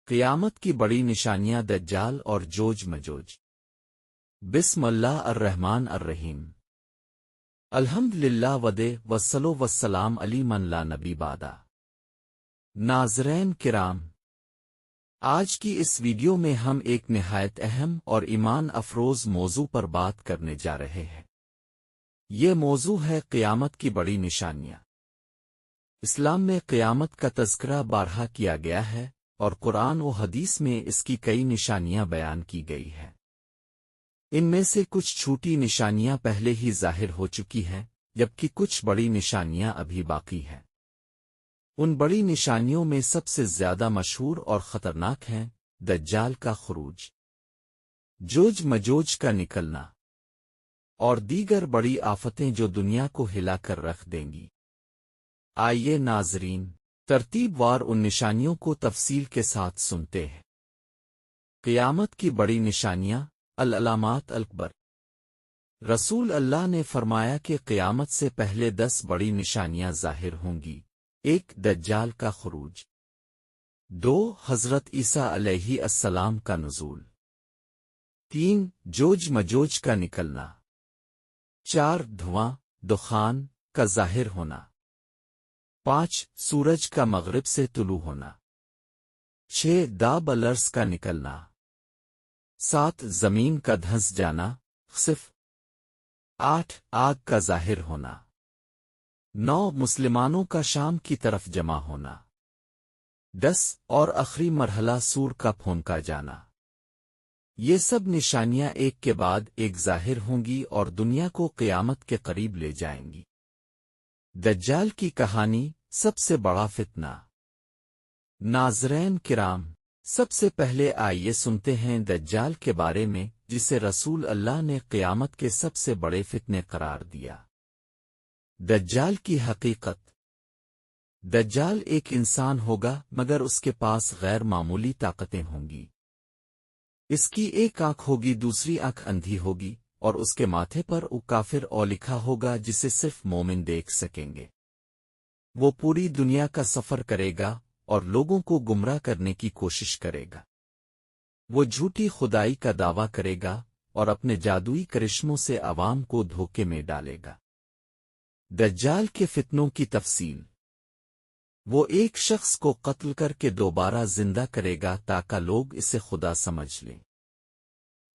قیامت کی بڑی نشانیاں دجال اور جوج مجوج۔ بسم اللہ الرحمن الرحیم۔ الحمد للہ ودے وسلو وسلام علی من لا نبی بعدہ۔ ناظرین کرام، آج کی اس ویڈیو میں ہم ایک نہایت اہم اور ایمان افروز موضوع پر بات کرنے جا رہے ہیں۔ یہ موضوع ہے قیامت کی بڑی نشانیاں۔ اسلام میں قیامت کا تذکرہ بارہا کیا گیا ہے اور قرآن و حدیث میں اس کی کئی نشانیاں بیان کی گئی ہیں۔ ان میں سے کچھ چھوٹی نشانیاں پہلے ہی ظاہر ہو چکی ہیں، جبکہ کچھ بڑی نشانیاں ابھی باقی ہیں۔ ان بڑی نشانیوں میں سب سے زیادہ مشہور اور خطرناک ہیں دجال کا خروج، جوج مجوج کا نکلنا، اور دیگر بڑی آفتیں جو دنیا کو ہلا کر رکھ دیں گی۔ آئیے ناظرین، ترتیب وار ان نشانیوں کو تفصیل کے ساتھ سنتے ہیں۔ قیامت کی بڑی نشانیاں، العلامات الکبر۔ رسول اللہ نے فرمایا کہ قیامت سے پہلے 10 بڑی نشانیاں ظاہر ہوں گی۔ 1 دجال کا خروج، 2 حضرت عیسیٰ علیہ السلام کا نزول، 3 جوج مجوج کا نکلنا، 4 دھواں دخان کا ظاہر ہونا، 5 سورج کا مغرب سے طلوع ہونا، 6 داب الارض کا نکلنا، 7 زمین کا دھنس جانا خسف، 8 آگ کا ظاہر ہونا، 9 مسلمانوں کا شام کی طرف جمع ہونا، 10 اور آخری مرحلہ سور کا پھونکا جانا۔ یہ سب نشانیاں ایک کے بعد ایک ظاہر ہوں گی اور دنیا کو قیامت کے قریب لے جائیں گی۔ دجال کی کہانی، سب سے بڑا فتنہ۔ ناظرین کرام، سب سے پہلے آئیے سنتے ہیں دجال کے بارے میں، جسے رسول اللہ نے قیامت کے سب سے بڑے فتنے قرار دیا۔ دجال کی حقیقت۔ دجال ایک انسان ہوگا مگر اس کے پاس غیر معمولی طاقتیں ہوں گی۔ اس کی ایک آنکھ ہوگی، دوسری آنکھ اندھی ہوگی، اور اس کے ماتھے پر او کافر او لکھا ہوگا جسے صرف مومن دیکھ سکیں گے۔ وہ پوری دنیا کا سفر کرے گا اور لوگوں کو گمراہ کرنے کی کوشش کرے گا۔ وہ جھوٹی خدائی کا دعویٰ کرے گا اور اپنے جادوئی کرشموں سے عوام کو دھوکے میں ڈالے گا۔ دجال کے فتنوں کی تفصیل۔ وہ ایک شخص کو قتل کر کے دوبارہ زندہ کرے گا تاکہ لوگ اسے خدا سمجھ لیں۔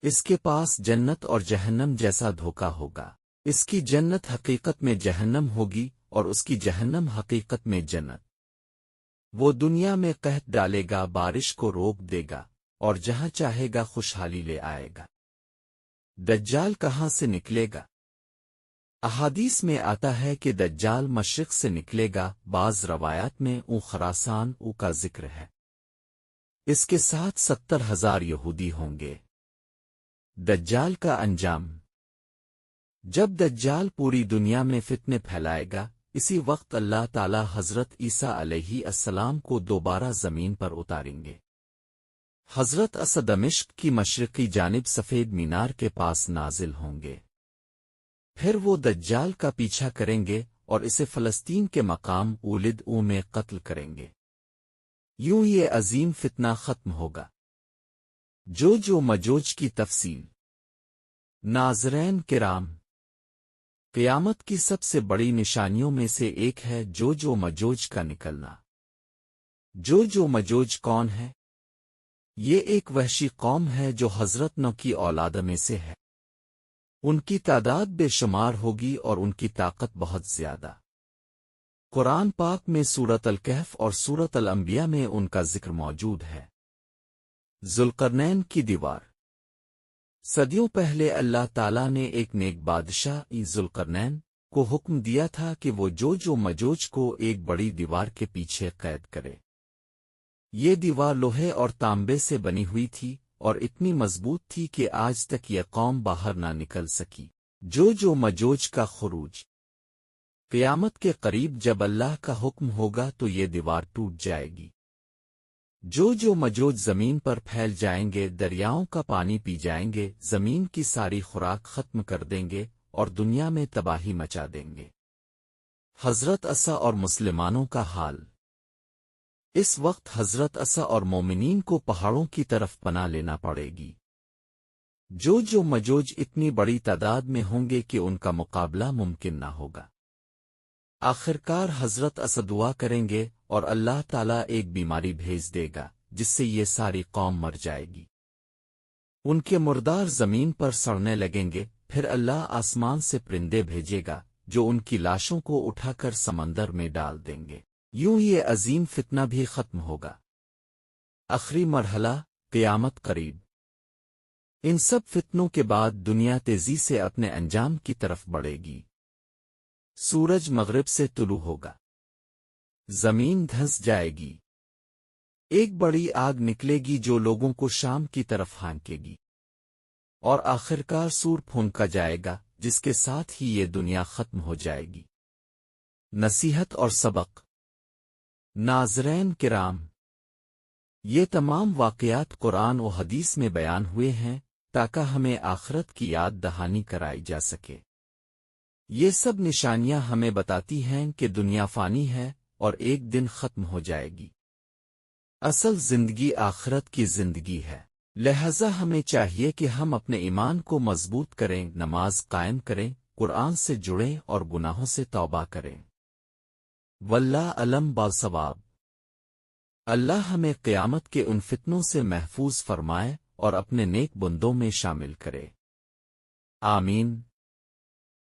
اس کے پاس جنت اور جہنم جیسا دھوکہ ہوگا۔ اس کی جنت حقیقت میں جہنم ہوگی اور اس کی جہنم حقیقت میں جنت۔ وہ دنیا میں قحط ڈالے گا، بارش کو روک دے گا، اور جہاں چاہے گا خوشحالی لے آئے گا۔ دجال کہاں سے نکلے گا؟ احادیث میں آتا ہے کہ دجال مشرق سے نکلے گا، بعض روایات میں خراسان کا ذکر ہے۔ اس کے ساتھ 70,000 یہودی ہوں گے۔ دجال کا انجام۔ جب دجال پوری دنیا میں فتنے پھیلائے گا، اسی وقت اللہ تعالی حضرت عیسیٰ علیہ السلام کو دوبارہ زمین پر اتاریں گے۔ حضرت عیسیٰ دمشق کی مشرقی جانب سفید مینار کے پاس نازل ہوں گے۔ پھر وہ دجال کا پیچھا کریں گے اور اسے فلسطین کے مقام اولد میں قتل کریں گے۔ یوں یہ عظیم فتنہ ختم ہوگا۔ جوج و مجوج کی تفصیل۔ ناظرین کرام، قیامت کی سب سے بڑی نشانیوں میں سے ایک ہے جوج و مجوج کا نکلنا۔ جوج و مجوج کون ہے؟ یہ ایک وحشی قوم ہے جو حضرت نوح کی اولاد میں سے ہے۔ ان کی تعداد بے شمار ہوگی اور ان کی طاقت بہت زیادہ۔ قرآن پاک میں سورۃ الکہف اور سورۃ الانبیاء میں ان کا ذکر موجود ہے۔ ذوالقرنین کی دیوار۔ صدیوں پہلے اللہ تعالیٰ نے ایک نیک بادشاہ ذوالقرنین کو حکم دیا تھا کہ وہ جوج و مجوج کو ایک بڑی دیوار کے پیچھے قید کرے۔ یہ دیوار لوہے اور تانبے سے بنی ہوئی تھی اور اتنی مضبوط تھی کہ آج تک یہ قوم باہر نہ نکل سکی۔ جوج و مجوج کا خروج۔ قیامت کے قریب جب اللہ کا حکم ہوگا تو یہ دیوار ٹوٹ جائے گی۔ جوج و مجوج زمین پر پھیل جائیں گے، دریاؤں کا پانی پی جائیں گے، زمین کی ساری خوراک ختم کر دیں گے اور دنیا میں تباہی مچا دیں گے۔ حضرت عیسیٰ اور مسلمانوں کا حال۔ اس وقت حضرت عیسیٰ اور مومنین کو پہاڑوں کی طرف پناہ لینا پڑے گی۔ جو مجوج اتنی بڑی تعداد میں ہوں گے کہ ان کا مقابلہ ممکن نہ ہوگا۔ آخرکار حضرت عیسیٰ دعا کریں گے اور اللہ تعالیٰ ایک بیماری بھیج دے گا جس سے یہ ساری قوم مر جائے گی۔ ان کے مردار زمین پر سڑنے لگیں گے، پھر اللہ آسمان سے پرندے بھیجے گا جو ان کی لاشوں کو اٹھا کر سمندر میں ڈال دیں گے۔ یوں یہ عظیم فتنہ بھی ختم ہوگا۔ آخری مرحلہ، قیامت قریب۔ ان سب فتنوں کے بعد دنیا تیزی سے اپنے انجام کی طرف بڑھے گی۔ سورج مغرب سے طلوع ہوگا، زمین دھنس جائے گی، ایک بڑی آگ نکلے گی جو لوگوں کو شام کی طرف ہانکے گی، اور آخرکار سور پھونکا جائے گا جس کے ساتھ ہی یہ دنیا ختم ہو جائے گی۔ نصیحت اور سبق۔ ناظرین کرام، یہ تمام واقعات قرآن و حدیث میں بیان ہوئے ہیں تاکہ ہمیں آخرت کی یاد دہانی کرائی جا سکے۔ یہ سب نشانیاں ہمیں بتاتی ہیں کہ دنیا فانی ہے اور ایک دن ختم ہو جائے گی۔ اصل زندگی آخرت کی زندگی ہے، لہذا ہمیں چاہیے کہ ہم اپنے ایمان کو مضبوط کریں، نماز قائم کریں، قرآن سے جڑیں اور گناہوں سے توبہ کریں۔ واللہ علم بالصواب۔ اللہ ہمیں قیامت کے ان فتنوں سے محفوظ فرمائے اور اپنے نیک بندوں میں شامل کرے۔ آمین۔